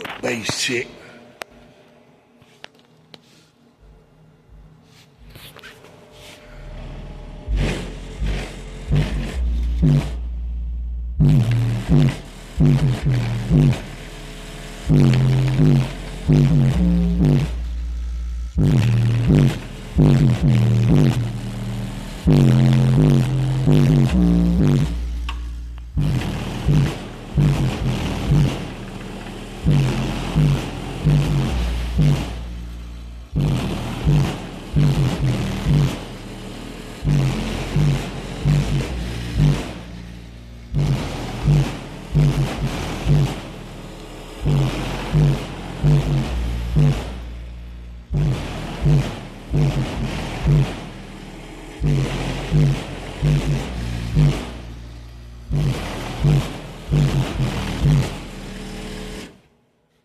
Little bass check.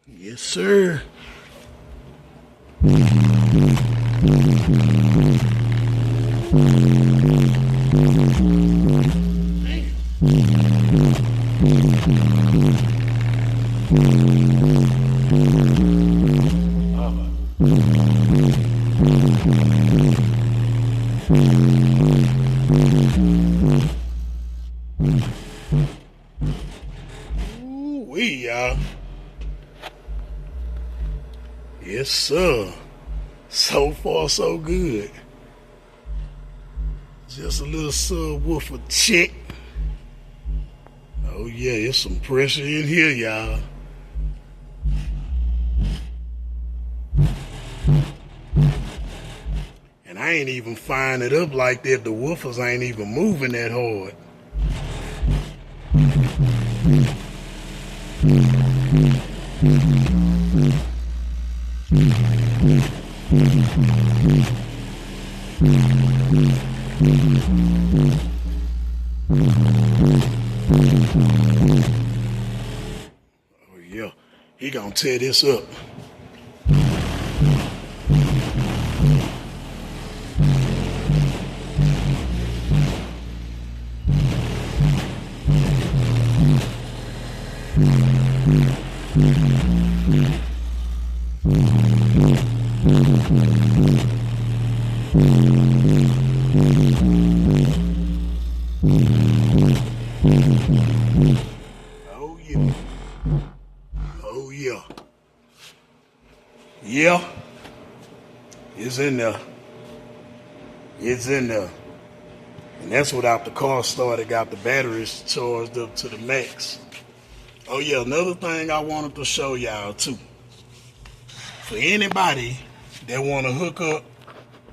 Yes, sir. Ooh-wee, y'all. Yes, sir. So far, so good. Just a little subwoofer check. Oh yeah, there's some pressure in here, y'all. And I ain't even firing it up like that. The woofers ain't even moving that hard. Oh yeah, he gonna tear this up. Oh yeah. Oh yeah. Yeah. It's in there. It's in there. And that's without the car started, got the batteries charged up to the max. Oh yeah, another thing I wanted to show y'all too. For anybody that want to hook up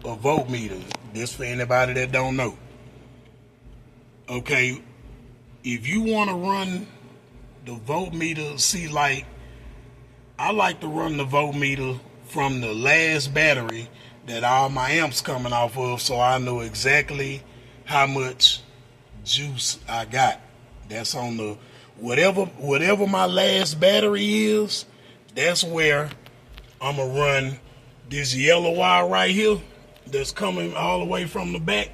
a voltmeter, this for anybody that don't know. Okay, if you want to run the voltmeter, see, like, I like to run the voltmeter from the last battery that all my amps coming off of, so I know exactly how much juice I got. That's on the whatever my last battery is. That's where I'm gonna run this yellow wire right here that's coming all the way from the back.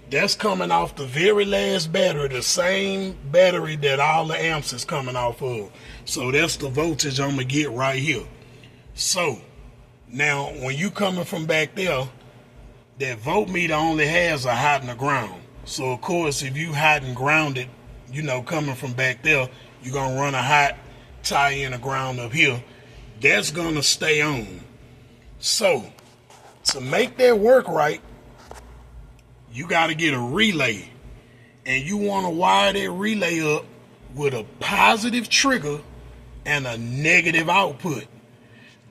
That's coming off the very last battery, the same battery that all the amps is coming off of. So that's the voltage I'm gonna get right here. So now when you coming from back there, that voltmeter only has a hot and a ground. So of course, if you hot and grounded, you know, coming from back there, you're gonna run a hot, tie in a ground up here. That's gonna stay on. So to make that work right, you got to get a relay, and you want to wire that relay up with a positive trigger and a negative output.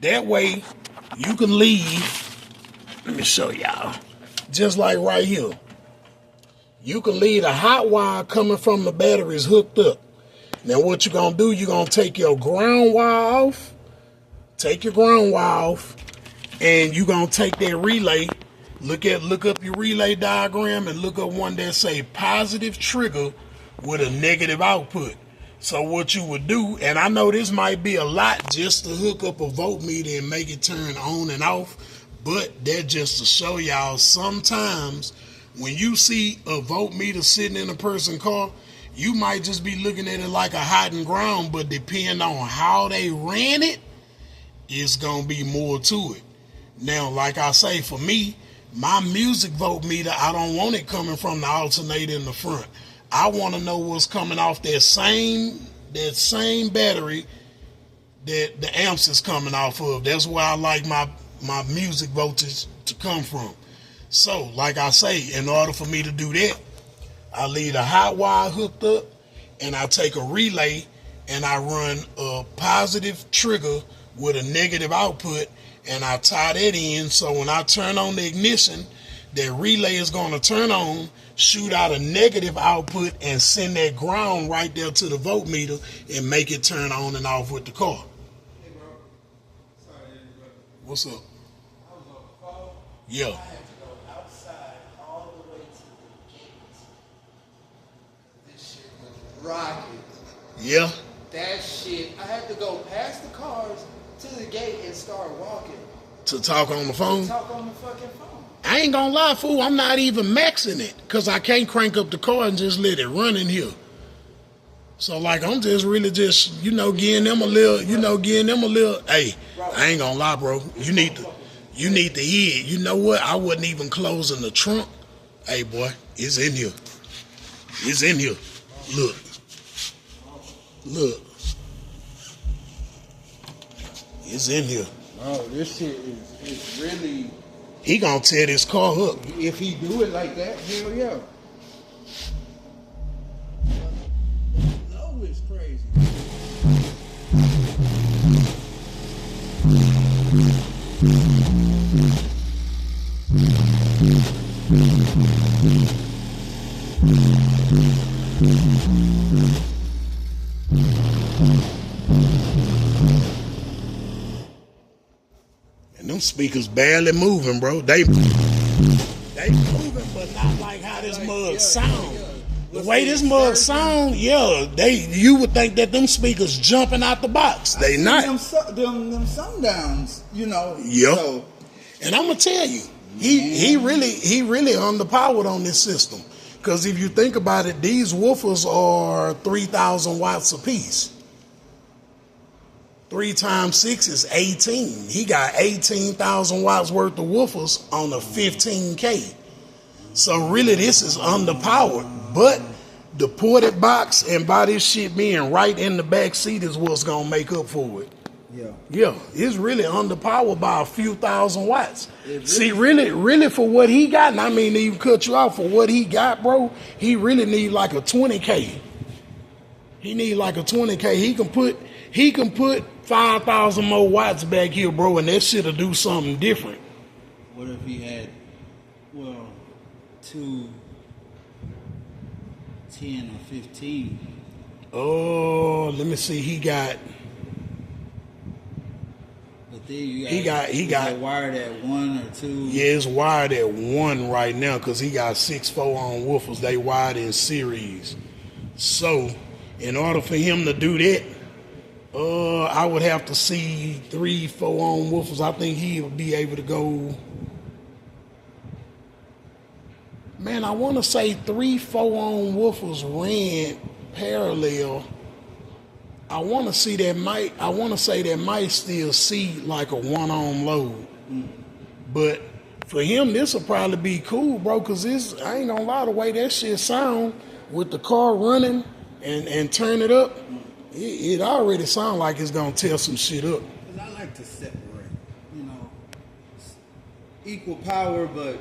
That way you can leave, let me show y'all, just like right here. You can leave the hot wire coming from the batteries hooked up. Now what you're going to do, you're going to take your ground wire off, and you're going to take that relay. Look up your relay diagram and look up one that say positive trigger with a negative output. So what you would do, and I know this might be a lot just to hook up a voltmeter and make it turn on and off, but that just to show y'all, sometimes when you see a voltmeter sitting in a person's car You might just be looking at it like a hot and ground, but depending on how they ran it, it's gonna be more to it. Now, like I say, for me, my music voltmeter, I don't want it coming from the alternator in the front. I want to know what's coming off that same battery that the amps is coming off of. That's where I like my music voltage to come from. So, like I say, in order for me to do that, I leave a hot wire hooked up, and I take a relay and I run a positive trigger with a negative output, and I tie that in, so when I turn on the ignition, that relay is going to turn on, shoot out a negative output, and send that ground right there to the voltmeter and make it turn on and off with the car. Hey, bro. Sorry to interrupt. What's up? I was on the phone. Yeah. I had to go outside all the way to the gate. This shit was rocking. Yeah. That shit, I had to go past the cars to the gate and start walking. To talk on the phone? Talk on the fucking phone. I ain't gonna lie, fool, I'm not even maxing it, because I can't crank up the car and just let it run in here. So, like, I'm just really just, giving them a little, hey, I ain't gonna lie, bro. You need to hear it. You know what? I wasn't even closing the trunk. Hey, boy, it's in here. It's in here. Look. Look. It's in here. Oh, this shit is really... He gonna tear this car up. If he do it like that, hell yeah. Low is crazy. And them speakers barely moving, bro. They moving, but not like how this mug sound. The way this mug sound, you would think that them speakers jumping out the box. They not. Them sundowns, Yep. So, and I'm gonna tell you, he really underpowered on this system. Because if you think about it, these woofers are 3,000 watts apiece. 3 times 6 is 18. He got 18,000 watts worth of woofers on a 15K. So really this is underpowered. But the ported box and by this shit being right in the back seat is what's gonna make up for it. Yeah, it's really underpowered by a few thousand watts. See, really for what he got, and I mean to even cut you out, for what he got, bro, he really need like a 20K. He need like a 20K. He can put 5,000 more watts back here, bro, and that shit'll do something different. what if he had, 2, 10 or 15? Oh, let me see. He got. But then you He got wired at 1 or 2. Yeah, it's wired at 1 right now because he got 6 4-ohm woofers. They wired in series. So, in order for him to do that, I would have to see 3 4-ohm woofers. I think he would be able to go. Man, I want to say 3 4-ohm woofers ran parallel. I want to say that might still see like a 1-ohm load. But for him, this will probably be cool, bro, because I ain't gonna lie, the way that shit sound with the car running and turn it up, it already sound like it's gonna tear some shit up. Because I like to separate, equal power, but,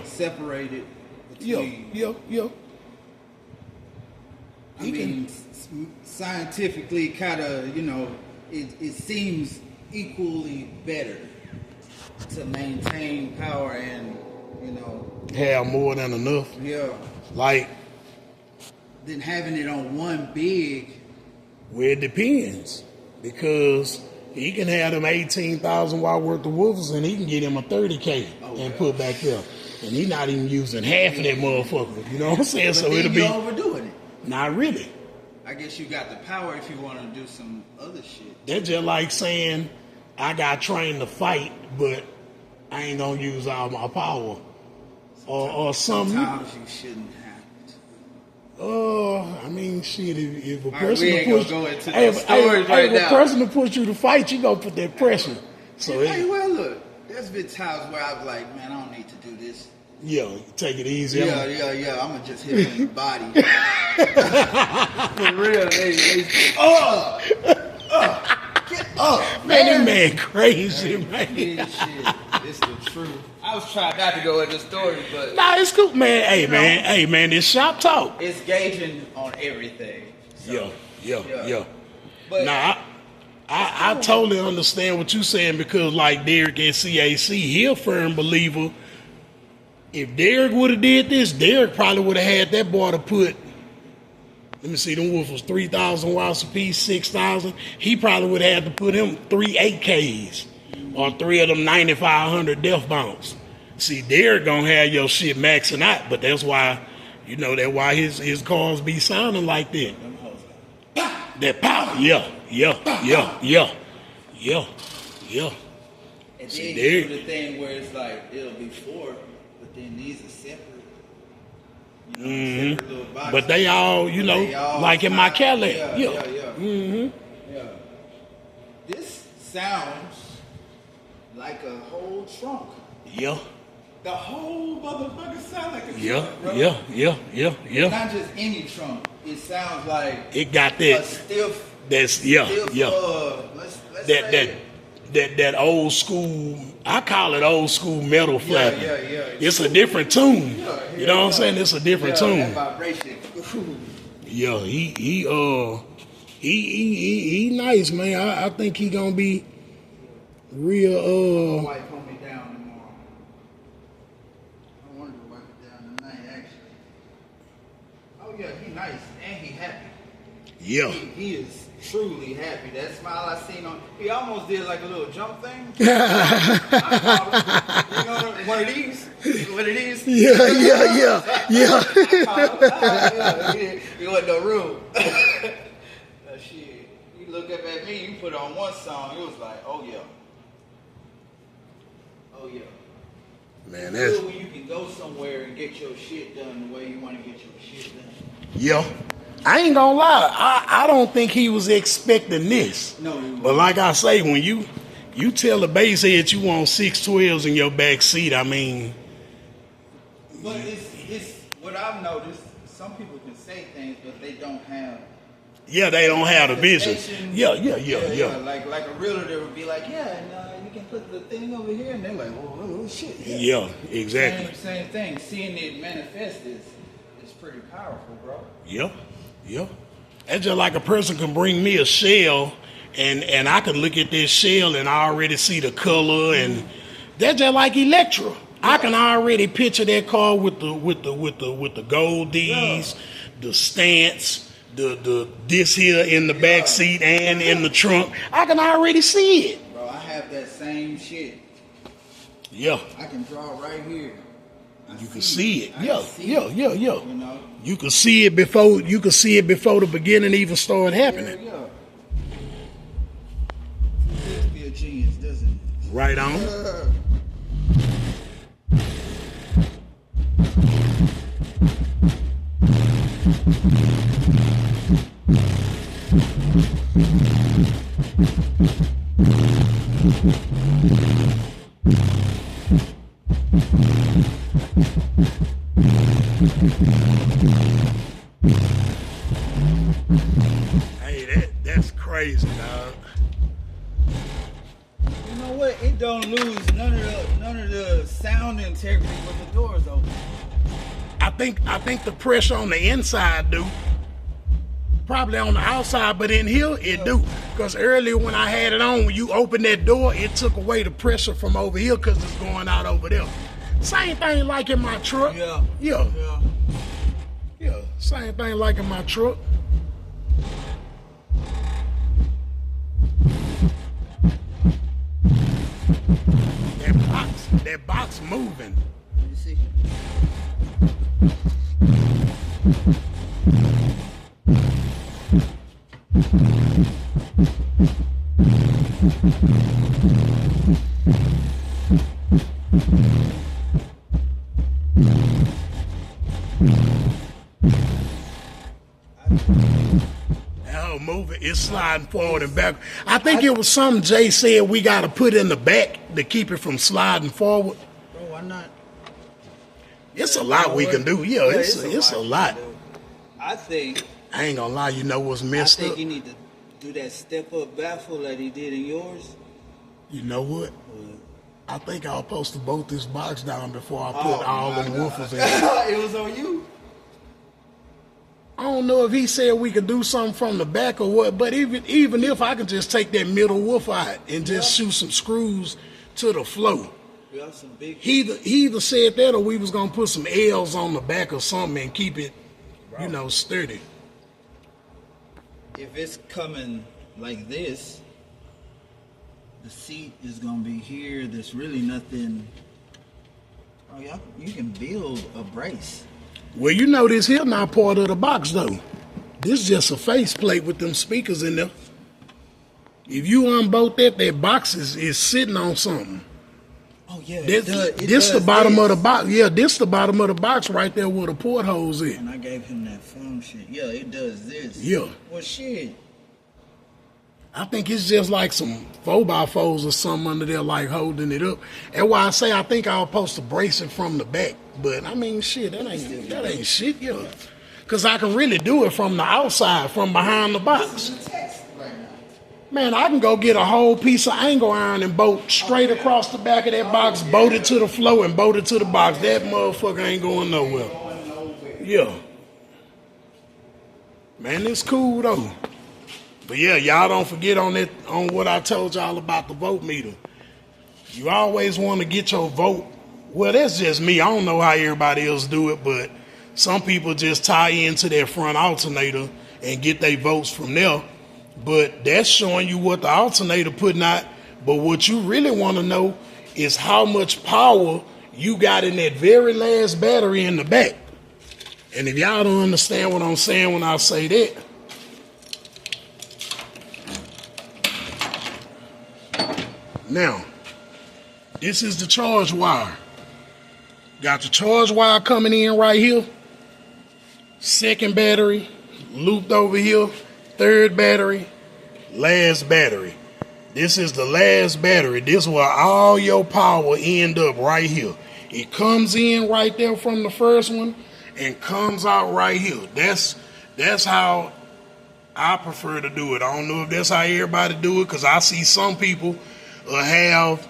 separated between. Yeah. I mean, scientifically, kind of, it seems equally better to maintain power and, have more than enough. Yeah. Like, than having it on one big. Well, it depends, because he can have them 18,000 watt worth of woofers and he can get him a 30K and put back there. And he not even using half of that motherfucker. You know what I'm saying? But so then it'll be overdoing it. Not really. I guess you got the power if you want to do some other shit. They're just like saying, I got trained to fight, but I ain't gonna use all my power. Or something. Sometimes you shouldn't have I mean, shit. If a right, person we to ain't gonna push, go into hey, the stories right if now. a person to push you to fight, you gonna put that pressure. So Hey, well, look, there's been times where I was like, man, I don't need to do this. yeah, take it easy. Yeah. I'm gonna just hit him in the body. For real, they get up, Man, that man crazy, man. Yeah, shit. It's the truth. I was trying not to go into stories, but Nah, it's cool, man. Hey, man, this shop talk. it's gauging on everything. So, Yeah. But Nah, I totally understand what you're saying because, like Derek at CAC, he a firm believer. If Derek would have did this, Derek probably would have had that boy to put. Let me see, them woofers 3,000 watts a piece, 6,000. He probably would have had to put him 3 8Ks or 3 of them 9,500 def bounce. See, Derek gonna have your shit maxing out, but that's why, that's why his cars be sounding like that. That power, yeah. And See, then there- you do the thing where it's like it'll be 4, but then these are separate. Separate little boxes. But they all, They all like in my sound- Cadillac. Yeah. Mm-hmm. Yeah. This sounds like a whole trunk. Yeah. The whole motherfucker sound like a Yeah. trunk, bro. Yeah. Not just any trunk. It sounds like It got a that. stiff. Let's say that old school. I call it old school metal flapping. yeah. It's a different tune. Yeah, You know what I'm saying? It's a different That tune. vibration. Yeah, he nice, man. I think he gonna be real. Wife hold me down tomorrow. I wanted to wipe it down tonight, actually. Oh yeah, he nice and he happy. Yeah. He is truly happy. That smile I seen on, he almost did like a little jump thing. One of these. Yeah. He wasn't no room. Shit. You look up at me, you put on one song, it was like, oh yeah. Man, It's that's good when you can go somewhere and get your shit done the way you want to get your shit done. yeah. I ain't gonna lie. I don't think he was expecting this. No, he But like I say, when you tell a bass head you want 612s in your back seat, I mean, But it's what I've noticed. Some people can say things, but they don't have. yeah, they don't have the vision. manifestation. Yeah. Like a realtor would be like, yeah, and you can put the thing over here, and they're like, oh shit. Yeah, exactly. Same thing. Seeing it manifest is pretty powerful, bro. Yeah. That's just like a person can bring me a shell, and I can look at this shell and I already see the color, and that's just like Electra. I can already picture that car with the gold D's, the stance, the this here in the back seat and in the trunk. I can already see it. Bro, I have that same shit. Yeah. I can draw right here. You can see it. I Yeah. can see it, You know? You can see it before the beginning even started happening. Yeah. It be a genius, doesn't it? Right on. Hey, that's crazy, dog. You know what? It don't lose none of the sound integrity with the doors open. I think the pressure on the inside do. Probably on the outside, but in here it do. Because earlier when I had it on, when you open that door, it took away the pressure from over here because it's going out over there. Same thing like in my truck. Yeah. Same thing like in my truck. That box moving. You see? move it. It's sliding forward and back. I think it was something Jay said we got to put in the back to keep it from sliding forward. Bro, why not? It's a lot we can do. Yeah, it's a lot. I think. I ain't gonna lie. You know what's messed up? I think you need to do that step up baffle that he did in yours. You know what? I think I was supposed to bolt this box down before I put all them woofers in. It was on you. I don't know if he said we could do something from the back or what, but even if I could just take that middle woofer out and just shoot some screws to the floor. He either said that or we was gonna put some L's on the back or something and keep it, you know, sturdy. If it's coming like this, the seat is gonna be here. There's really nothing. Oh yeah, you can build a brace. Well, you know this here not part of the box though. This just a faceplate with them speakers in there. If you unbolt that box is sitting on something. Oh yeah, this the bottom of the box. Yeah, this the bottom of the box right there where the port holes is. And I gave him that phone shit. Yeah, it does this. Yeah. Well, shit. I think it's just like some 4x4s or something under there, like holding it up. And why I say I think I was supposed to brace it from the back, but I mean, shit, that ain't shit, yeah. Cause I can really do it from the outside, from behind the box. Man, I can go get a whole piece of angle iron and bolt straight across the back of that box, bolt it to the floor and bolt it to the box. That motherfucker ain't going nowhere. Yeah. Man, it's cool though. But yeah, y'all don't forget on what I told y'all about the voltmeter. You always want to get your volt. Well, that's just me. I don't know how everybody else do it, but some people just tie into their front alternator and get their volts from there. But that's showing you what the alternator putting out. But what you really want to know is how much power you got in that very last battery in the back. And if y'all don't understand what I'm saying when I say that, now, this is the charge wire. Got the charge wire coming in right here. Second battery, looped over here. Third battery, last battery. This is the last battery. This is where all your power end up right here. It comes in right there from the first one and comes out right here. That's how I prefer to do it. I don't know if that's how everybody do it, because I see some people have,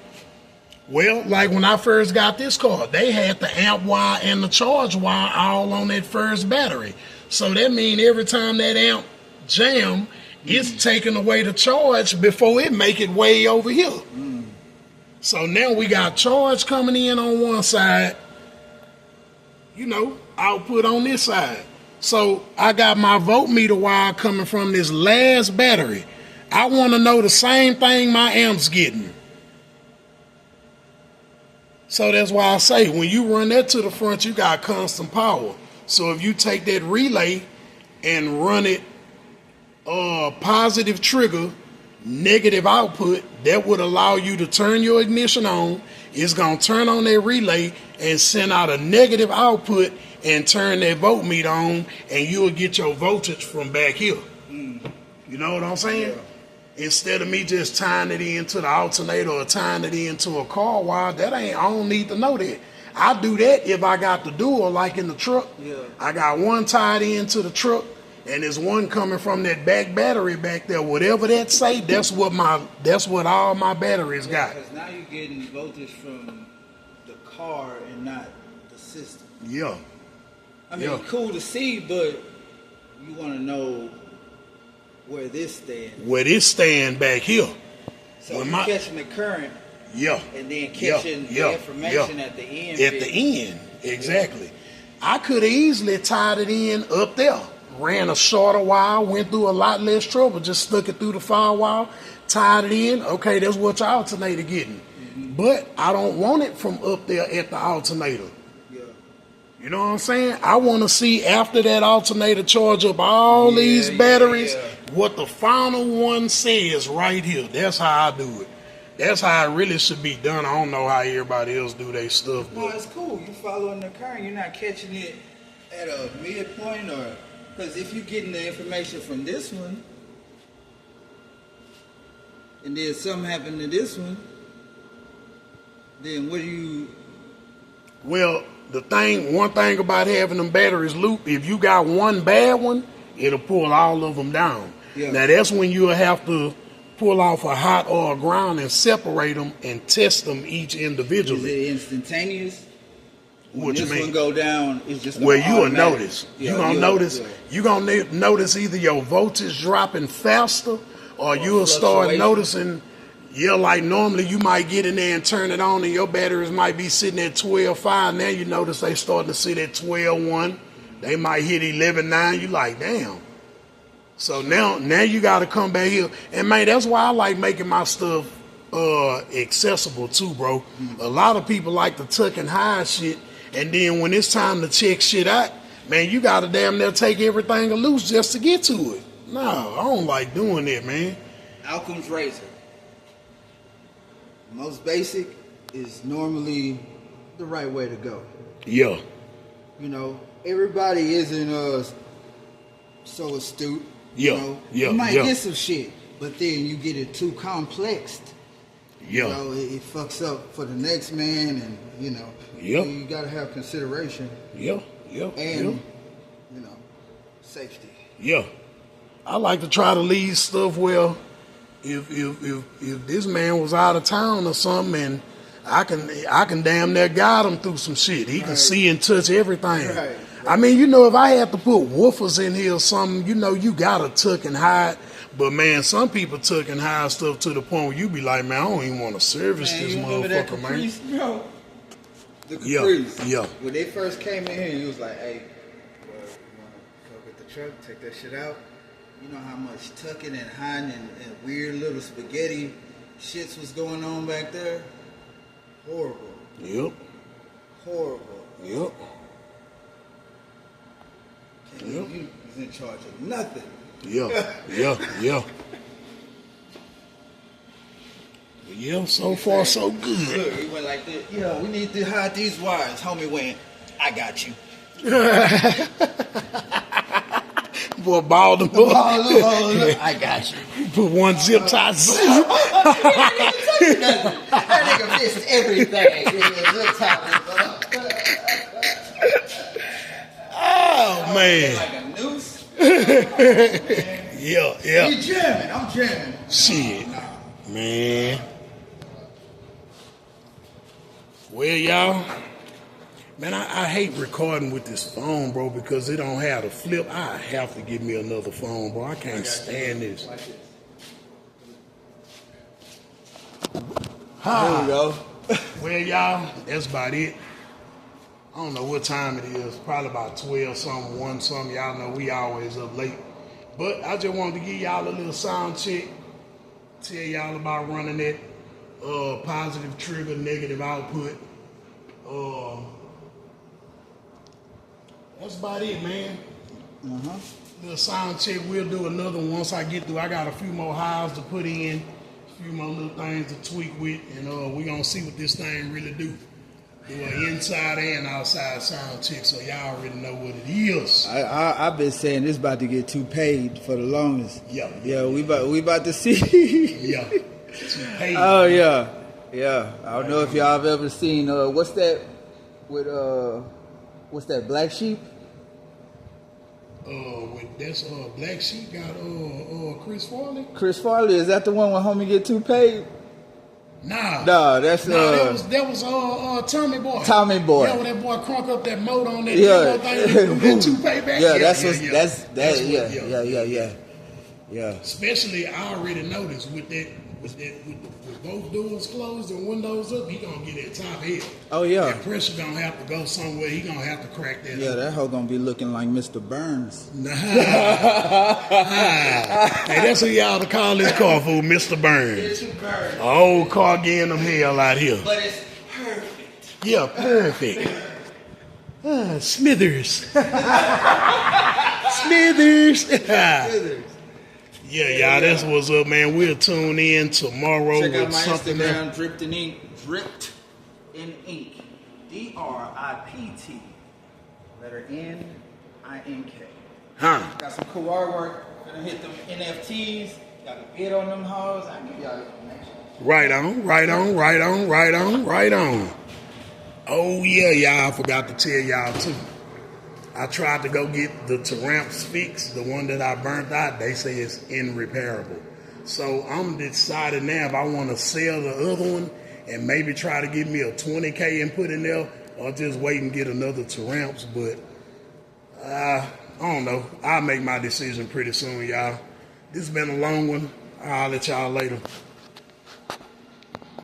well, like when I first got this car, they had the amp wire and the charge wire all on that first battery. So that means every time that amp jam, it's taking away the charge before it make it way over here. So now we got charge coming in on one side, you know, output on this side. So I got my voltmeter wire coming from this last battery. I want to know the same thing my amp's getting. So that's why I say when you run that to the front, you got constant power. So if you take that relay and run it positive trigger, negative output, that would allow you to turn your ignition on. It's going to turn on that relay and send out a negative output and turn that voltmeter on, and you'll get your voltage from back here. You know what I'm saying? Yeah. Instead of me just tying it into the alternator or tying it into a car wire, I don't need to know that. I do that if I got the dual, like in the truck. Yeah. I got one tied into the truck, and there's one coming from that back battery back there. Whatever that say, that's what all my batteries got. Because now you're getting voltage from the car and not the system. Yeah. I mean, cool to see, but you want to know where this stands. Where this stand back here. So you're catching the current. Yeah. And then catching the information at the end. At the end, exactly. I could have easily tied it in up there. Ran a shorter wire, went through a lot less trouble, just stuck it through the firewall, tied it in. Okay, that's what your alternator getting. But I don't want it from up there at the alternator. You know what I'm saying? I want to see after that alternator charge up all these batteries, what the final one says right here. That's how I do it. That's how it really should be done. I don't know how everybody else do their stuff. No, it's cool. You following the current. You're not catching it at a midpoint, or because if you're getting the information from this one, and then something happened to this one, then what do you? Well, one thing about having them batteries loop, if you got one bad one, it'll pull all of them down. Yeah. Now that's when you'll have to pull off a hot or a ground and separate them and test them each individually. Is it instantaneous? What you this mean? one go down, it's just Well, you will automatic. notice. Yeah, you gonna notice. yeah. You gonna notice either your voltage dropping faster, or you'll start fluctuation. noticing. Yeah, like normally you might get in there and turn it on, and your batteries might be sitting at 12.5. Now you notice they starting to sit at 12.1. They might hit 11.9. You like, damn. So now you got to come back here, and man, that's why I like making my stuff accessible too, bro. Mm-hmm. A lot of people like to tuck and hide shit, and then when it's time to check shit out, man, you got to damn near take everything loose just to get to it. No, I don't like doing that, man. Outcomes razor. Most basic is normally the right way to go. Yeah. You know, everybody isn't so astute. Yeah, You know? yeah, You might yeah. get some shit, but then you get it too complex. Yeah. You know, it fucks up for the next man, and you know, Yeah. you gotta have consideration Yeah. and you know, safety. Yeah. I like to try to leave stuff where if this man was out of town or something, and I can damn near guide him through some shit. He can see and touch everything. Right. I mean, you know, if I had to put woofers in here or something, you know, you gotta tuck and hide. But man, some people tuck and hide stuff to the point where you be like, man, I don't even want to service this you remember that motherfucker, man. Caprice, bro? The Yeah, Caprice. yeah. When they first came in here, he was like, "Hey, well, you wanna go get the truck, take that shit out?" You know how much tucking and hiding and weird little spaghetti shits was going on back there? Horrible. Yep. Horrible. Yep. You was in charge of nothing. Yeah. Yeah. Yeah, so far so good. Look, he went like this. Yeah, we need to hide these wires. Homie went, "I got you." Boy, balled them up. I got you. Put one zip tie. That nigga missed everything. Oh, man. Like a noose. Yeah. You jamming? I'm jamming. Shit. Man. Well, y'all. Man, I hate recording with this phone, bro, because it don't have the flip. I have to get me another phone, bro. I can't stand this. There we go. Well, y'all, that's about it. I don't know what time it is. Probably about 12 something, 1 something. Y'all know we always up late. But I just wanted to give y'all a little sound check. Tell y'all about running that positive trigger, negative output. That's about it, man. Little sound check. We'll do another one once I get through. I got a few more highs to put in, a few more little things to tweak with, and we're going to see what this thing really do. Do an inside and outside sound check, so y'all already know what it is. I've been saying this about to get too paid for the longest. Yeah. We about to see. Yeah. Hey. Oh yeah. I don't know if y'all have ever seen what's that Black Sheep? That's Black Sheep got Chris Farley. Chris Farley, is that the one when homie get too paid? Nah, that's that was Tommy Boy. Tommy Boy. Yeah, when that boy crunk up that motor on that Yeah. thing, that toupee back. Yeah, yeah. Especially, I already noticed with both doors closed and windows up, he gonna get that top head. Oh yeah. That pressure gonna have to go somewhere. He gonna have to crack that. Yeah, that hoe gonna be looking like Mr. Burns. Nah. Hey, that's who y'all to call this car for, Mr. Burns. Mr. Burns. Old car getting them hell out here. But it's perfect. Yeah, perfect. Smithers. Smithers. Yeah, y'all, that's what's up, man. We'll tune in tomorrow Check out with my something Instagram, else. Dripped in Ink. Dripped in Ink. DRIPT. Letter NINK. Huh. Got some cool artwork. Gonna hit them NFTs. Got a bid on them hoes. I give y'all information. Right on, right on, right on, right on, right on. Oh yeah, y'all, I forgot to tell y'all too. I tried to go get the Taramps fixed, the one that I burnt out. They say it's irreparable. So I'm deciding now if I want to sell the other one and maybe try to get me a 20K and put in there, or just wait and get another Taramps. But I don't know. I'll make my decision pretty soon, y'all. This has been a long one. I'll let y'all later.